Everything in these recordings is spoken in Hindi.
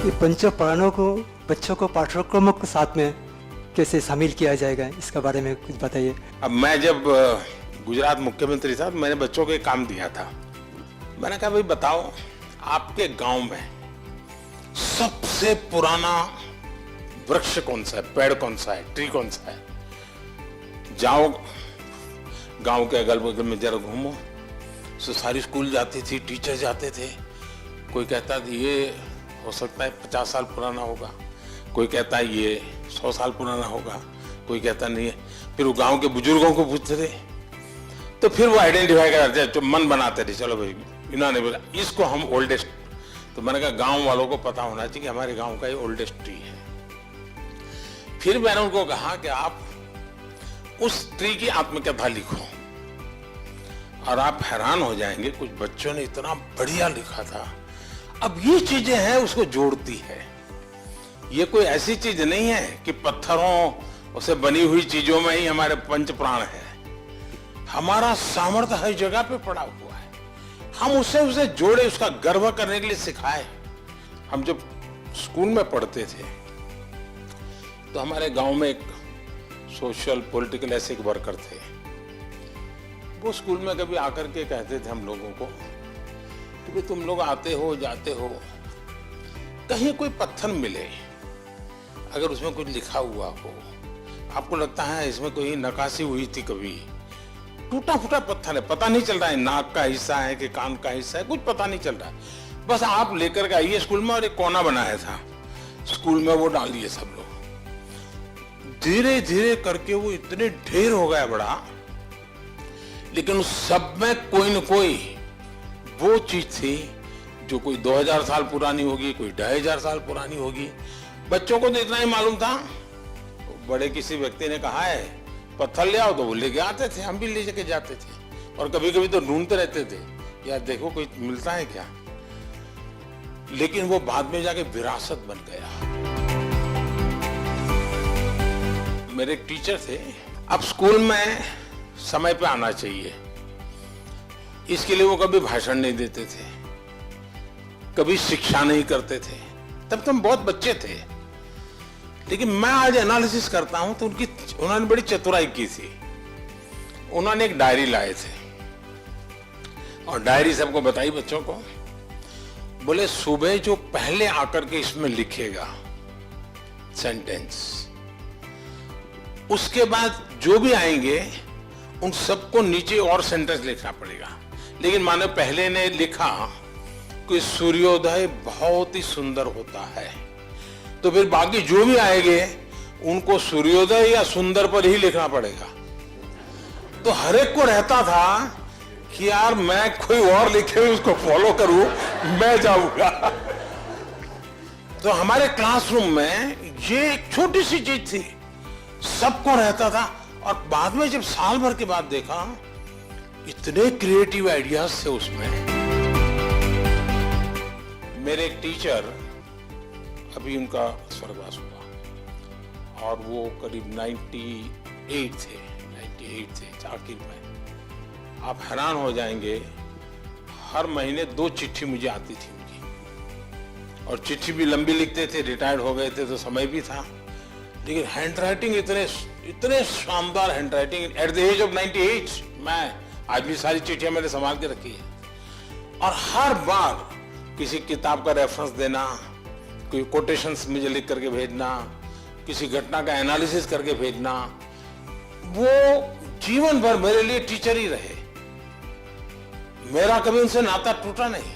ये पंच प्राणों को बच्चों को पाठ्यक्रमों के साथ में कैसे शामिल किया जाएगा, इसके बारे में कुछ बताइए। अब मैं जब गुजरात मुख्यमंत्री था तो मैंने बच्चों को एक काम दिया था। मैंने कहा भाई बताओ आपके गांव में सबसे पुराना वृक्ष कौन सा है, पेड़ कौन सा है, ट्री कौन सा है। जाओ गांव के अगल बगल में जरा घूमो। तो सारी स्कूल जाती थी, टीचर जाते थे। कोई कहता था ये हो सकता है 50 साल पुराना होगा, कोई कहता है ये 100 साल पुराना होगा, कोई कहता नहीं है। फिर वो गांव के बुजुर्गों को पूछते थे, तो फिर वो आइडेंटिफाई करते थे, मन बनाते थे, चलो भाई इन्होंने बोला इसको हम ओल्डेस्ट। तो मैंने कहा गांव वालों को पता होना चाहिए कि हमारे गांव का ये ओल्डेस्ट ट्री है। फिर मैंने उनको कहा कि आप उस ट्री की आत्मकथा लिखो, और आप हैरान हो जाएंगे कुछ बच्चों ने इतना बढ़िया लिखा था। अब ये चीजें हैं उसको जोड़ती है। ये कोई ऐसी चीज नहीं है कि पत्थरों से बनी हुई चीजों में ही हमारे पंच प्राण है। हमारा सामर्थ्य हर जगह पे पड़ा हुआ है। हम उसे जोड़े, उसका गर्व करने के लिए सिखाए। हम जब स्कूल में पढ़ते थे तो हमारे गांव में एक सोशल पॉलिटिकल ऐसे वर्कर थे। वो स्कूल में कभी आकर के कहते थे हम लोगों को कि तुम लोग आते हो जाते हो, कहीं कोई पत्थर मिले, अगर उसमें कुछ लिखा हुआ हो, आपको लगता है इसमें कोई नक्काशी हुई थी, कभी टूटा फूटा पत्थर है, पता नहीं चल रहा है नाक का हिस्सा है कि कान का हिस्सा है, कुछ पता नहीं चल रहा है, बस आप लेकर के आइए स्कूल में। और एक कोना बनाया था स्कूल में, वो डाल दिए सब लोग। धीरे धीरे करके वो इतने ढेर हो गया बड़ा, लेकिन उस सब में कोई न कोई वो चीज थी जो कोई 2000 साल पुरानी होगी, कोई 2500 साल पुरानी होगी। बच्चों को तो इतना ही मालूम था। बड़े किसी व्यक्ति ने कहा है पत्थर ले आओ, तो वो लेके आते थे, हम भी ले जाके जाते थे। और कभी कभी तो ढूंढते रहते थे यार देखो कोई मिलता है क्या। लेकिन वो बाद में जाके विरासत बन गया। मेरे एक टीचर थे। अब स्कूल में समय पे आना चाहिए, इसके लिए वो कभी भाषण नहीं देते थे, कभी शिक्षा नहीं करते थे। तब तो हम बहुत बच्चे थे। लेकिन मैं आज एनालिसिस करता हूं तो उन्होंने बड़ी चतुराई की थी। उन्होंने एक डायरी लाए थे और डायरी सबको बताई बच्चों को। बोले सुबह जो पहले आकर के इसमें लिखेगा सेंटेंस, उसके बाद जो भी आएंगे उन सबको नीचे और सेंटेंस लिखना पड़ेगा। लेकिन मानो पहले ने लिखा कि सूर्योदय बहुत ही सुंदर होता है, तो फिर बाकी जो भी आएंगे उनको सूर्योदय या सुंदर पर ही लिखना पड़ेगा। तो हर एक को रहता था कि यार मैं कोई और लिखे उसको फॉलो करूं, मैं जाऊंगा। तो हमारे क्लासरूम में ये एक छोटी सी चीज थी, सबको रहता था। और बाद में जब साल भर के बाद देखा, इतने क्रिएटिव आइडियाज थे उसमें। मेरे एक टीचर, अभी उनका स्वर्गवास हुआ, और वो करीब 98 थे आखिर में। आप हैरान हो जाएंगे, हर महीने 2 चिट्ठी मुझे आती थी उनकी, और चिट्ठी भी लंबी लिखते थे। रिटायर्ड हो गए थे तो समय भी था, लेकिन हैंडराइटिंग इतने शानदार handwriting. At the age of 98 मैं आज भी सारी चिट्ठियां मैंने संभाल के रखी है। और हर बार किसी किताब का रेफरेंस देना, कोई कोटेशंस मुझे लिख करके भेजना, किसी घटना का एनालिसिस करके भेजना, वो जीवन भर मेरे लिए टीचर ही रहे। मेरा कभी उनसे नाता टूटा नहीं।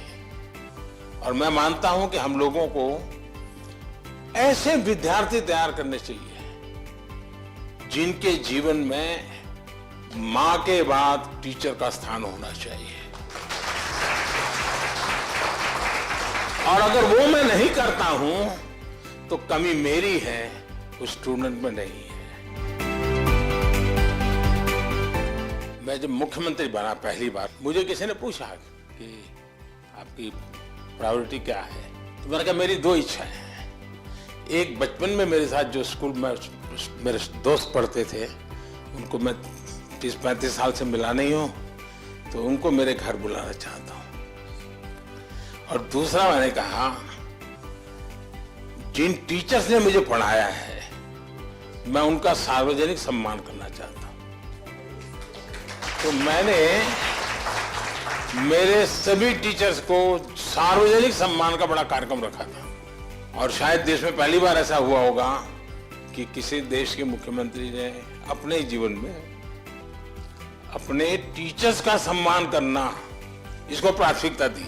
और मैं मानता हूं कि हम लोगों को ऐसे विद्यार्थी तैयार करने चाहिए जिनके जीवन में मां के बाद टीचर का स्थान होना चाहिए। और अगर वो मैं नहीं करता हूं तो कमी मेरी है, उस स्टूडेंट में नहीं है। मैं जब मुख्यमंत्री बना पहली बार, मुझे किसी ने पूछा कि आपकी प्रायोरिटी क्या है, तो मैंने कहा मेरी 2 इच्छाएं हैं। एक, बचपन में मेरे साथ जो स्कूल में मेरे दोस्त पढ़ते थे, उनको मैं 30-35 साल से मिला नहीं हूं, तो उनको मेरे घर बुलाना चाहता हूं। और दूसरा मैंने कहा जिन टीचर्स ने मुझे पढ़ाया है मैं उनका सार्वजनिक सम्मान करना चाहता हूं। तो मैंने मेरे सभी टीचर्स को सार्वजनिक सम्मान का बड़ा कार्यक्रम रखा था और शायद देश में पहली बार ऐसा हुआ होगा कि किसी देश के मुख्यमंत्री ने अपने जीवन में अपने टीचर्स का सम्मान करना इसको प्राथमिकता दी।